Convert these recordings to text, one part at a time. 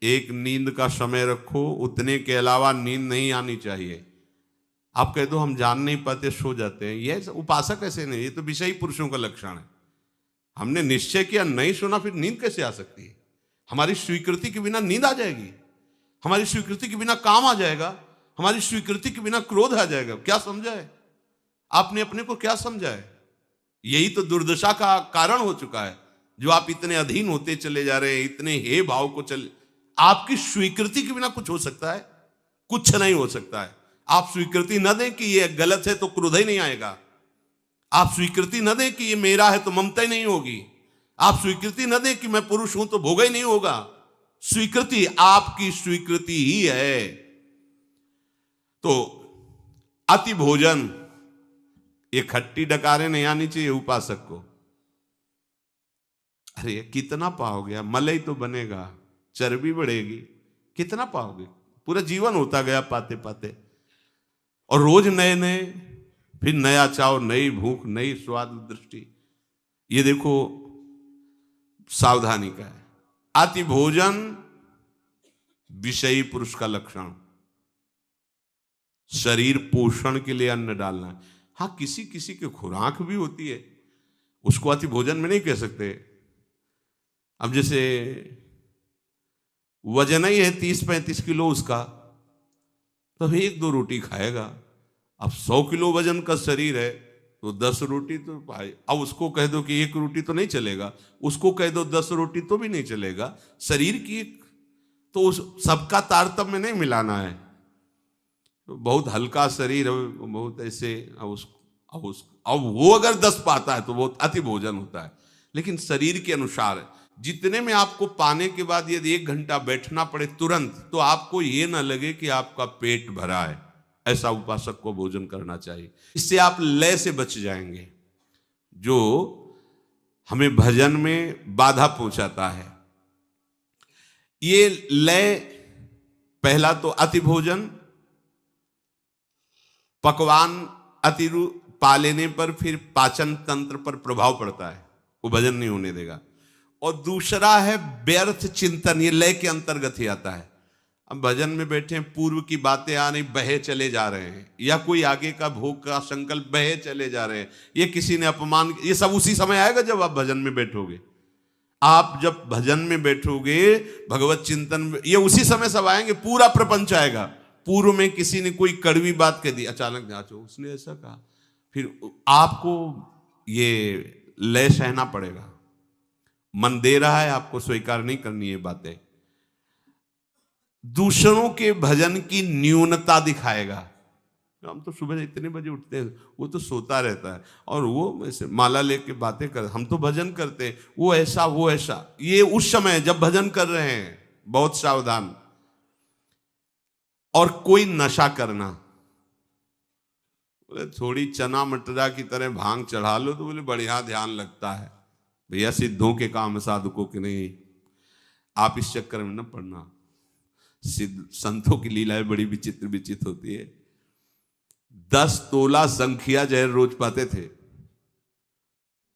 एक नींद का समय रखो, उतने के अलावा नींद नहीं आनी चाहिए। आप कह दो हम जान नहीं पाते, सो जाते हैं, यह उपासक ऐसे नहीं, ये तो विषयी पुरुषों का लक्षण है। हमने निश्चय किया, नहीं सुना, फिर नींद कैसे आ सकती है? हमारी स्वीकृति के बिना नींद आ जाएगी, हमारी स्वीकृति के बिना काम आ जाएगा, हमारी स्वीकृति के बिना क्रोध आ जाएगा। क्या समझा है आपने अपने को, क्या समझा है? यही तो दुर्दशा का कारण हो चुका है, जो आप इतने अधीन होते चले जा रहे हैं, इतने हे भाव को चले। आपकी स्वीकृति के बिना कुछ हो सकता है? कुछ नहीं हो सकता है। आप स्वीकृति न दें कि ये गलत है तो क्रोध ही नहीं आएगा। आप स्वीकृति न दें कि ये मेरा है तो ममता ही नहीं होगी। आप स्वीकृति न दें कि मैं पुरुष हूं तो भोग ही नहीं होगा। स्वीकृति आपकी स्वीकृति ही है। तो अति भोजन, ये खट्टी डकारें नहीं आनी चाहिए उपासक को। अरे कितना पाओगे? मलई तो बनेगा, चर्बी बढ़ेगी, कितना पाओगे? पूरा जीवन होता गया पाते पाते, और रोज नए नए, फिर नया चाव, नई भूख, नई स्वाद दृष्टि। ये देखो सावधानी का है। अति भोजन विषयी पुरुष का लक्षण। शरीर पोषण के लिए अन्न डालना है। हाँ, किसी किसी की खुराक भी होती है, उसको अति भोजन में नहीं कह सकते। अब जैसे वजन ही है 30-35 किलो उसका, तो 1-2 रोटी खाएगा। अब 100 किलो वजन का शरीर है तो 10 रोटी तो भाई, अब उसको कह दो कि 1 रोटी तो नहीं चलेगा, उसको कह दो 10 रोटी तो भी नहीं चलेगा। शरीर की तो उस सबका तारतम्य नहीं मिलाना है। तो बहुत हल्का शरीर है, बहुत ऐसे, अब वो अगर 10 पाता है तो बहुत अति भोजन होता है। लेकिन शरीर के अनुसार जितने में आपको पाने के बाद यदि 1 घंटा बैठना पड़े तुरंत, तो आपको ये ना लगे कि आपका पेट भरा है। ऐसा उपासक को भोजन करना चाहिए। इससे आप लय से बच जाएंगे, जो हमें भजन में बाधा पहुंचाता है। ये लय, पहला तो अति भोजन, पकवान अति पा लेने पर फिर पाचन तंत्र पर प्रभाव पड़ता है, वो भजन नहीं होने देगा। और दूसरा है व्यर्थ चिंतन, ये लय के अंतर्गत ही आता है। अब भजन में बैठे, पूर्व की बातें आ रही, बहे चले जा रहे हैं, या कोई आगे का भोग का संकल्प, बहे चले जा रहे हैं, ये किसी ने अपमान, ये सब उसी समय आएगा जब आप भजन में बैठोगे। आप जब भजन में बैठोगे, भगवत चिंतन, ये उसी समय सब आएंगे, पूरा प्रपंच आएगा। पूर्व में किसी ने कोई कड़वी बात कह दी, अचानक जांचो उसने ऐसा कहा, फिर आपको ये लय सहना पड़ेगा। मन दे रहा है, आपको स्वीकार नहीं करनी है बातें। दूसरों के भजन की न्यूनता दिखाएगा। हम तो सुबह इतने बजे उठते हैं, वो तो सोता रहता है, और वो ऐसे माला लेके बातें कर, हम तो भजन करते हैं, वो ऐसा वो ऐसा। ये उस समय जब भजन कर रहे हैं, बहुत सावधान। और कोई नशा करना, बोले थोड़ी चना मटरा की तरह भांग चढ़ा लो तो बोले बढ़िया ध्यान लगता है। भैया सिद्धों के काम, साधुकों के नहीं। आप इस चक्कर में न पड़ना। सिद्ध संतों की लीलाएं बड़ी विचित्र विचित्र होती है। 10 तोला संख्या जहर रोज पाते थे।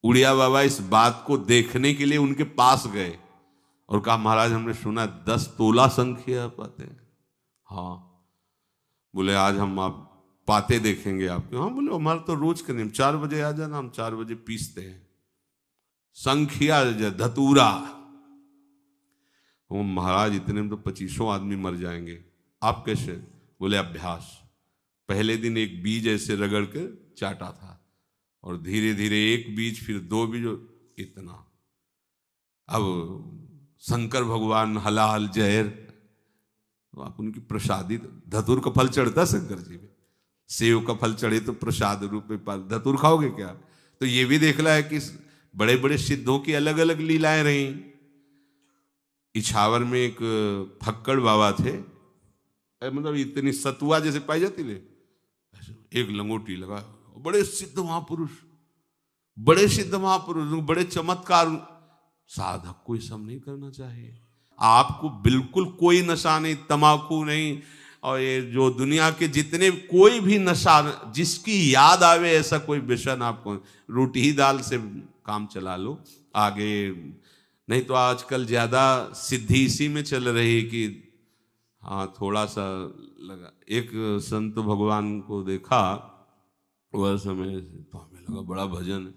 उड़िया बाबा इस बात को देखने के लिए उनके पास गए और कहा, महाराज हमने सुना 10 तोला संख्या पाते हैं। हाँ, बोले आज हम आप पाते देखेंगे आपके। हाँ, बोले हमारा तो रोज के नियम, 4 बजे आ जाना, हम 4 बजे पीसते हैं। संख्या धतूरा, वो महाराज इतने में तो 25 आदमी मर जाएंगे। आप कैसे? बोले अभ्यास। पहले दिन एक बीज ऐसे रगड़ कर चाटा था, और धीरे धीरे 1 बीज, फिर 2 बीज, इतना। अब शंकर भगवान हलाल जहर, तो आप उनकी प्रसादी, धतूर का फल चढ़ता शंकर जी में, सेव का फल चढ़े तो प्रसाद रूप में धतूर खाओगे क्या? तो ये भी देखना है कि बड़े बड़े सिद्धों की अलग अलग लीलाएं रही। इछावर में एक फक्कड़ बाबा थे, मतलब इतनी सतुआ जैसे पाई जाती है, एक लंगोटी लगा, बड़े सिद्ध महापुरुष, बड़े सिद्ध महापुरुष, बड़े चमत्कार। साधक को ये सब नहीं करना चाहिए। आपको बिल्कुल कोई नशा नहीं, तमाकू नहीं, और ये जो दुनिया के जितने कोई भी नशा, जिसकी याद आवे ऐसा कोई व्यसन आपको, रोटी ही दाल से काम चला लो, आगे नहीं तो आजकल ज्यादा सिद्धि इसी में चल रही कि हाँ थोड़ा सा लगा। एक संत भगवान को देखा वह समय तो हमें लगा बड़ा भजन है,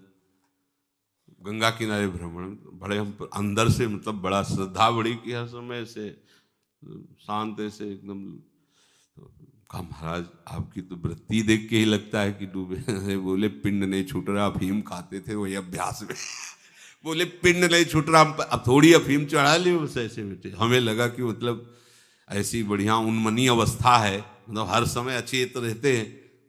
गंगा किनारे भ्रमण, बड़े हम अंदर से मतलब बड़ा श्रद्धा बड़ी कि हर समय से शांत ऐसे एकदम। तो कहा महाराज आपकी तो वृत्ति देख के ही लगता है कि डूबे। बोले पिंड नहीं छूट रहा, अफीम खाते थे वही अभ्यास में। बोले पिंड नहीं छूट रहा, अब थोड़ी अफीम चढ़ा ली बस ऐसे बेटे। हमें लगा कि मतलब ऐसी बढ़िया उन्मनी अवस्था है, मतलब हर समय अचेत रहते हैं।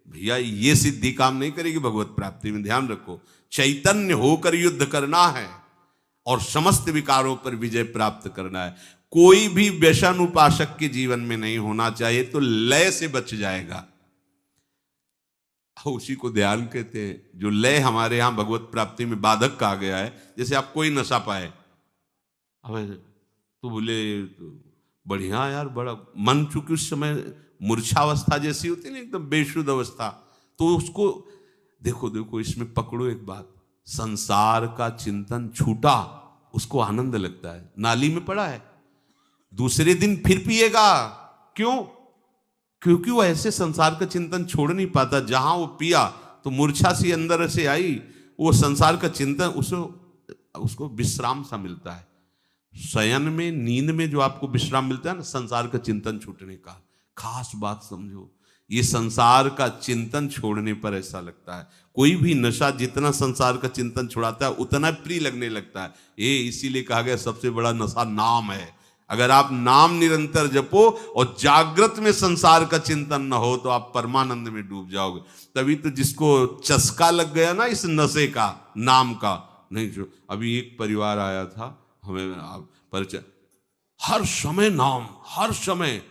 भैया ये सिद्धि काम नहीं करेगी भगवत प्राप्ति में, ध्यान रखो। चैतन्य होकर युद्ध करना है और समस्त विकारों पर विजय प्राप्त करना है। कोई भी व्यसन उपासक के जीवन में नहीं होना चाहिए, तो लय से बच जाएगा। उसी को ध्यान कहते हैं। जो लय हमारे यहां भगवत प्राप्ति में बाधक कहा गया है, जैसे आप कोई नशा पाए, अब तो बोले तो बढ़िया यार, बड़ा मन, चूंकि उस समय मूर्छावस्था जैसी होती है ना, एकदम बेशुद्ध अवस्था, तो उसको देखो देखो इसमें पकड़ो एक बात, संसार का चिंतन छूटा, उसको आनंद लगता है। नाली में पड़ा है, दूसरे दिन फिर पिएगा। क्यों? क्योंकि वो ऐसे संसार का चिंतन छोड़ नहीं पाता। जहां वो पिया तो मूर्छा सी अंदर से आई, वो संसार का चिंतन उसको विश्राम सा मिलता है। शयन में, नींद में जो आपको विश्राम मिलता है ना, संसार का चिंतन छूटने का। खास बात समझो, ये संसार का चिंतन छोड़ने पर ऐसा लगता है। कोई भी नशा जितना संसार का चिंतन छुड़ाता है उतना प्रिय लगने लगता है। ये इसीलिए कहा गया सबसे बड़ा नशा नाम है। अगर आप नाम निरंतर जपो और जागृत में संसार का चिंतन न हो तो आप परमानंद में डूब जाओगे। तभी तो जिसको चस्का लग गया ना इस नशे का, नाम का, नहीं जो अभी एक परिवार आया था हमें परिचय, हर समय नाम, हर समय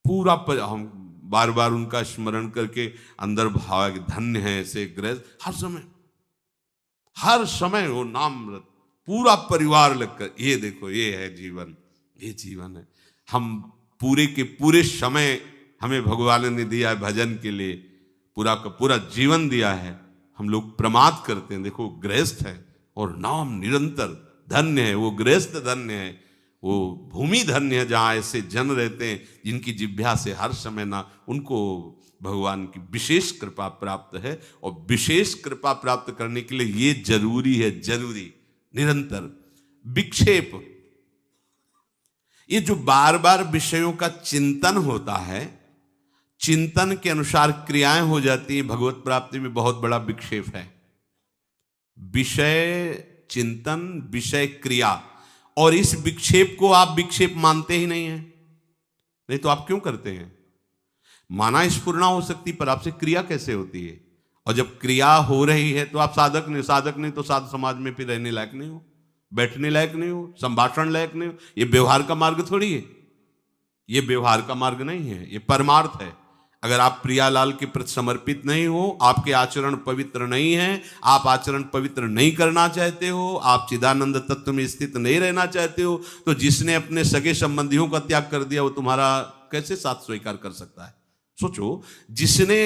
पूरा हम बार बार उनका स्मरण करके अंदर भाव कि धन्य है ऐसे गृहस्थ, हर समय वो नाम, पूरा परिवार लगकर। ये देखो, ये है जीवन, ये जीवन है। हम पूरे के पूरे समय हमें भगवान ने दिया है भजन के लिए, पूरा का पूरा जीवन दिया है, हम लोग प्रमाद करते हैं। देखो गृहस्थ है और नाम निरंतर, धन्य है वो गृहस्थ, धन्य है वो भूमि, धन्य है जहाँ ऐसे जन रहते हैं जिनकी जिह्वा से हर समय ना उनको भगवान की विशेष कृपा प्राप्त है। और विशेष कृपा प्राप्त करने के लिए ये जरूरी है, जरूरी निरंतर विक्षेप। ये जो बार बार विषयों का चिंतन होता है, चिंतन के अनुसार क्रियाएं हो जाती हैं, भगवत प्राप्ति में बहुत बड़ा विक्षेप है। विषय चिंतन, विषय क्रिया, और इस विक्षेप को आप विक्षेप मानते ही नहीं है। नहीं तो आप क्यों करते हैं? माना स्फुरना हो सकती, पर आपसे क्रिया कैसे होती है? और जब क्रिया हो रही है तो आप साधक नहीं तो साधु समाज में फिर रहने लायक नहीं हो, बैठने लायक नहीं हो, संभाषण लायक नहीं हो। ये व्यवहार का मार्ग थोड़ी है, ये व्यवहार का मार्ग नहीं है, ये परमार्थ है। अगर आप प्रियालाल के प्रति समर्पित नहीं हो, आपके आचरण पवित्र नहीं है, आप आचरण पवित्र नहीं करना चाहते हो, आप चिदानंद तत्व में स्थित नहीं रहना चाहते हो, तो जिसने अपने सगे संबंधियों का त्याग कर दिया वो तुम्हारा कैसे साथ स्वीकार कर सकता है? सोचो, जिसने,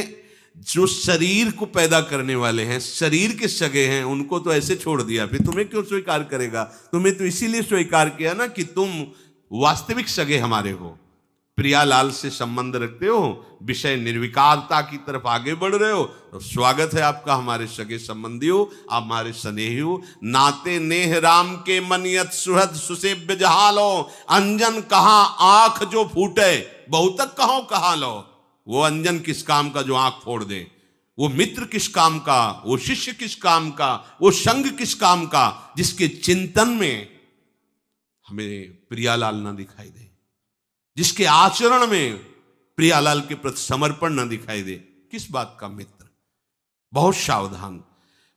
जो शरीर को पैदा करने वाले हैं, शरीर के सगे हैं, उनको तो ऐसे छोड़ दिया, फिर तुम्हें क्यों स्वीकार करेगा? तुम्हें तो इसीलिए स्वीकार किया ना कि तुम वास्तविक सगे हमारे हो, प्रियालाल से संबंध रखते हो, विषय निर्विकारता की तरफ आगे बढ़ रहे हो, तो स्वागत है आपका हमारे सगे संबंधी हो, आप हमारे स्नेही हो। नाते नेह राम के मनियत सुहद सुसेव्य जहालो, अंजन कहाँ आंख जो फूटे, बहुतक कहो कहा लो। वो अंजन किस काम का जो आंख फोड़ दे, वो मित्र किस काम का, वो शिष्य किस काम का, वो संग किस काम का, जिसके चिंतन में हमें प्रियालाल ना दिखाई दे, जिसके आचरण में प्रियालाल के प्रति समर्पण ना दिखाई दे। किस बात का मित्र? बहुत सावधान।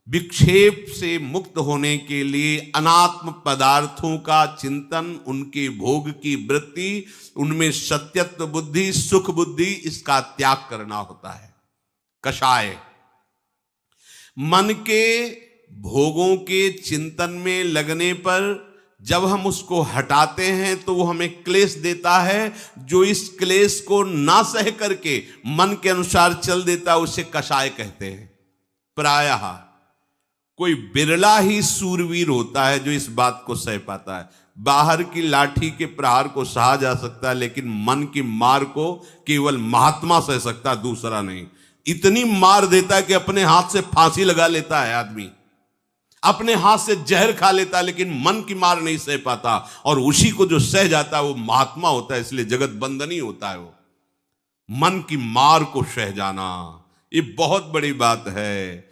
विक्षेप से मुक्त होने के लिए अनात्म पदार्थों का चिंतन, उनके भोग की वृत्ति, उनमें सत्यत्व बुद्धि, सुख बुद्धि, इसका त्याग करना होता है। कषाय, मन के भोगों के चिंतन में लगने पर जब हम उसको हटाते हैं तो वो हमें क्लेश देता है। जो इस क्लेश को ना सह करके मन के अनुसार चल देता है उसे कषाय कहते हैं। प्रायः कोई बिरला ही सूरवीर होता है जो इस बात को सह पाता है। बाहर की लाठी के प्रहार को सहा जा सकता है, लेकिन मन की मार को केवल महात्मा सह सकता, दूसरा नहीं। इतनी मार देता है कि अपने हाथ से फांसी लगा लेता है आदमी, अपने हाथ से जहर खा लेता है, लेकिन मन की मार नहीं सह पाता। और उसी को जो सह जाता है वो महात्मा होता है, इसलिए जगत बंदनी होता है वो। मन की मार को सह जाना ये बहुत बड़ी बात है।